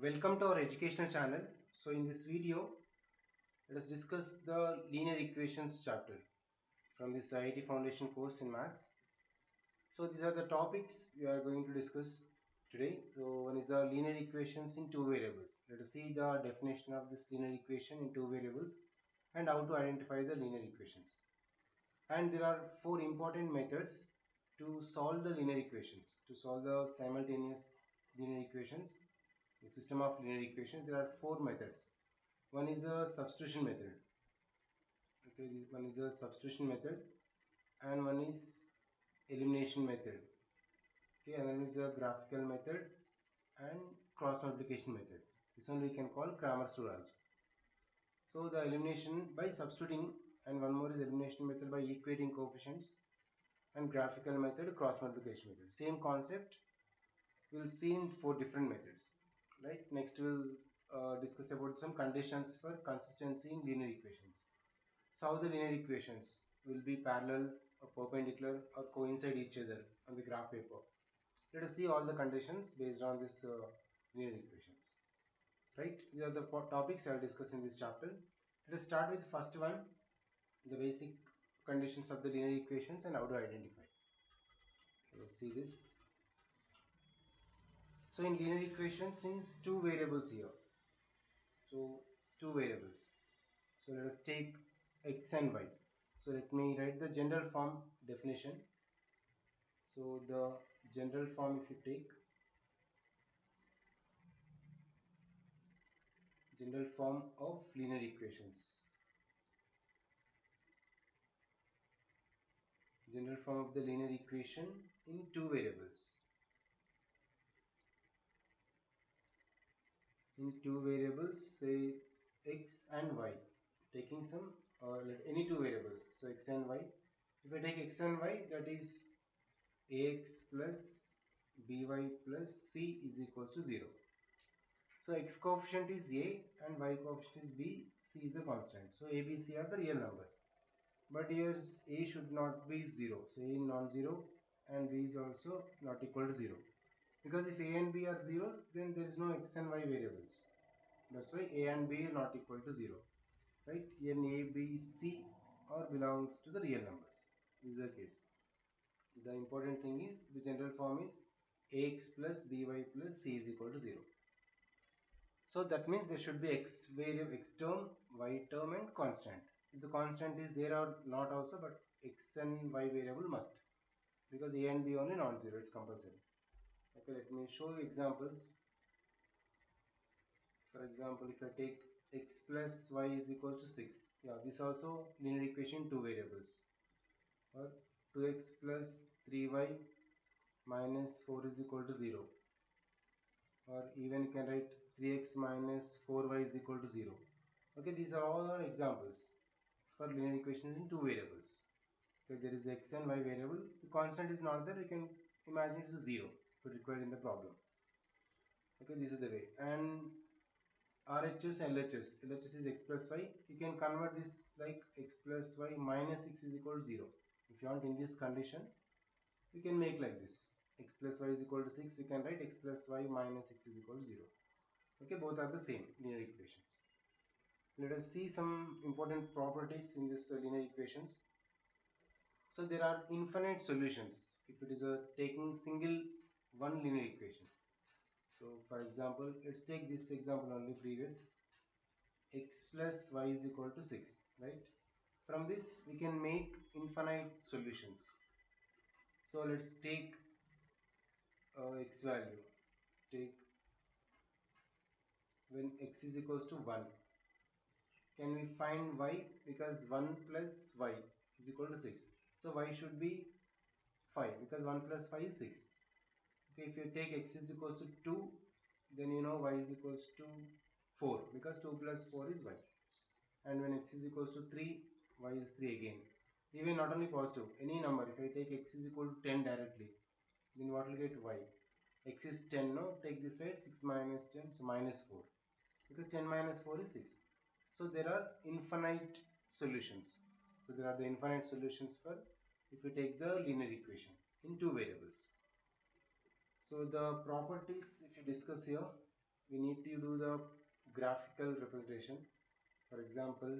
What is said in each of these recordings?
Welcome to our educational channel. So in this video, let us discuss the linear equations chapter from this IIT Foundation course in maths. So these are the topics we are going to discuss today. So one is the linear equations in two variables. Let us see the definition of this linear equation in two variables and how to identify the linear equations. And there are four important methods to solve the linear equations. To solve the simultaneous linear equations, the system of linear equations, there are four methods. One is the substitution method. Okay, one is the substitution method, and one is elimination method. Okay, and then is a graphical method and cross multiplication method. This one we can call Cramer's rule also. So the elimination by substituting, and one more is elimination method by equating coefficients, and graphical method, cross multiplication method. Same concept we will see in four different methods. Right. Next we will discuss about some conditions for consistency in linear equations. So how the linear equations will be parallel or perpendicular or coincide each other on the graph paper. Let us see all the conditions based on this linear equations. Right? These are the topics I will discuss in this chapter. Let us start with the first one, the basic conditions of the linear equations and how to identify. Let's see this. So in linear equations in two variables here. So two variables. So let us take x and y. So let me write the general form definition. So the general form, if you take general form of linear equations, general form of the linear equation in two variables. In two variables, say x and y, taking some any two variables. So x and y. If I take x and y, that is ax plus by plus c is equals to 0. So x coefficient is a and y coefficient is b, c is the constant. So a, b, c are the real numbers. But here a should not be 0. So a is non-zero and b is also not equal to 0. Because if a and b are zeros, then there is no x and y variables. That's why a and b are not equal to 0. Right? Here a, b, c all belongs to the real numbers. This is the case. The important thing is the general form is ax plus by plus c is equal to 0. So that means there should be x variable, x term, y term and constant. If the constant is there or not also, but x and y variable must, because a and b only non-zero, it's compulsory. Okay, let me show you examples. For example, if I take x plus y is equal to 6, yeah, this also linear equation two variables. Or 2x plus 3y minus 4 is equal to 0. Or even you can write 3x minus 4y is equal to 0. Okay, these are all examples for linear equations in two variables. Okay, there is x and y variable. The constant is not there. We can imagine it is 0 to required in the problem. Okay, this is the way. And RHS and LHS. LHS is x plus y. You can convert this like x plus y minus 6 is equal to 0. If you want in this condition, we can make like this. X plus y is equal to 6. We can write x plus y minus 6 is equal to 0. Okay, both are the same linear equations. Let us see some important properties in this linear equations. So there are infinite solutions if it is a taking single one linear equation. So for example, let's take this example only previous. X plus y is equal to 6, right? From this we can make infinite solutions. So let's take x value. Take when x is equals to 1. Can we find y? Because 1 plus y is equal to 6. So y should be 5 because 1 plus 5 is 6. Okay, if you take x is equals to 2, then you know y is equals to 4 because 2 plus 4 is y. And when x is equals to 3, y is 3 again. Even not only positive, any number, if I take x is equal to 10 directly, then what will get y? X is 10, no? Take this side, 6 minus 10, so minus 4. Because 10 minus 4 is 6. So there are infinite solutions. So there are the infinite solutions for if we take the linear equation in two variables. So the properties if you discuss here, we need to do the graphical representation. For example,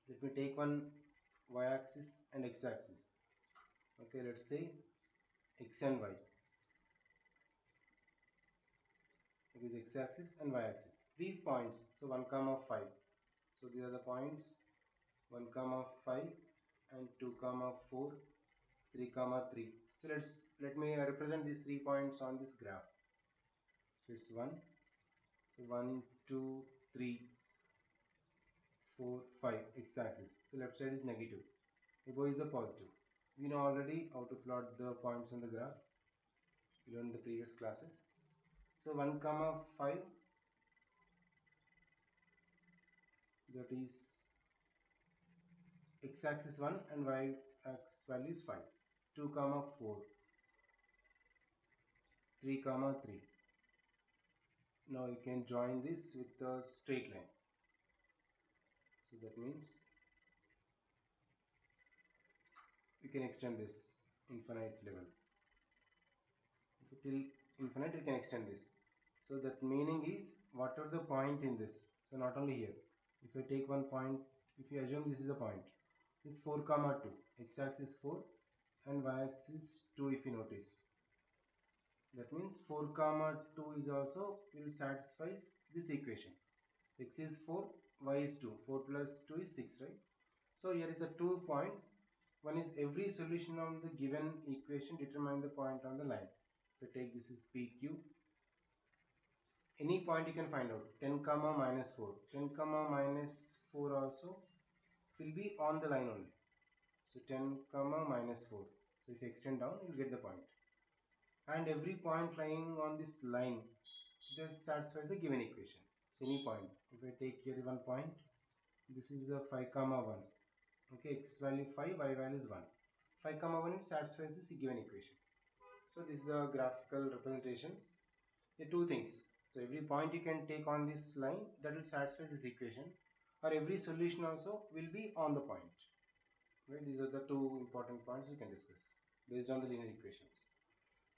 let me take one y-axis and x-axis. Okay, let's say x and y. It is x-axis and y-axis. These points, so 1 comma 5. So these are the points 1 comma 5 and 2 comma 4, 3 comma 3. So let me represent these 3 points on this graph. So it's 1. So 1, 2, 3, 4, 5 x-axis. So left side is negative. Above is the positive. We know already how to plot the points on the graph. We learned in the previous classes. So 1 comma 5, that is x-axis 1 and y-axis value is 5. 2 comma 4, 3 comma 3. Now you can join this with a straight line. So that means we can extend this infinite level. Okay, till infinite we can extend this. So that meaning is whatever the point in this. So not only here. If I take one point, if you assume this is a point, this 4 comma 2, x-axis 4 and y-axis 2 if you notice. That means 4 comma 2 is also will satisfy this equation. X is 4, y is 2. 4 plus 2 is 6, right? So here is the 2 points. One is every solution of the given equation determine the point on the line. So take this is PQ. Any point you can find out. 10 comma minus 4. 10 comma minus 4 also will be on the line only. So 10 comma minus 4. So if you extend down, you will get the point. And every point lying on this line just satisfies the given equation. So any point. If I take here one point, this is a 5 comma 1. Okay, x value 5, y value is 1. 5 comma 1 it satisfies this given equation. So this is the graphical representation. The two things. So every point you can take on this line that will satisfy this equation, or every solution also will be on the point. Right? These are the two important points we can discuss based on the linear equations.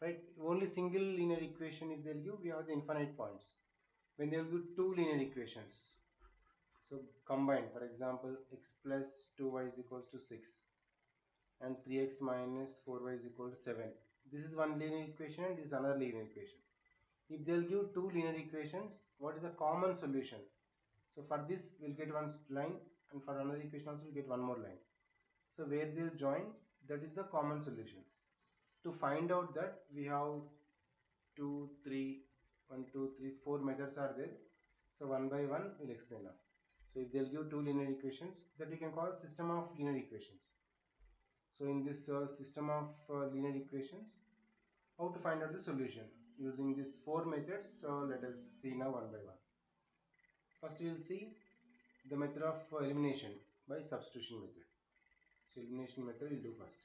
Right? Only single linear equation if they'll give, we have the infinite points. When they'll give two linear equations, so combined, for example, x plus 2y is equals to 6 and 3x minus 4y is equal to 7. This is one linear equation and this is another linear equation. If they'll give two linear equations, what is the common solution? So for this we'll get one line and for another equation also we'll get one more line. So where they'll join, that is the common solution. To find out that, we have 2, 3, 1, 2, 3, 4 methods are there. So one by one we'll explain now. So if they'll give two linear equations, that we can call system of linear equations. So in this system of linear equations, how to find out the solution using these four methods. So let us see now one by one. First we will see the method of elimination by substitution method. So elimination method we'll do first.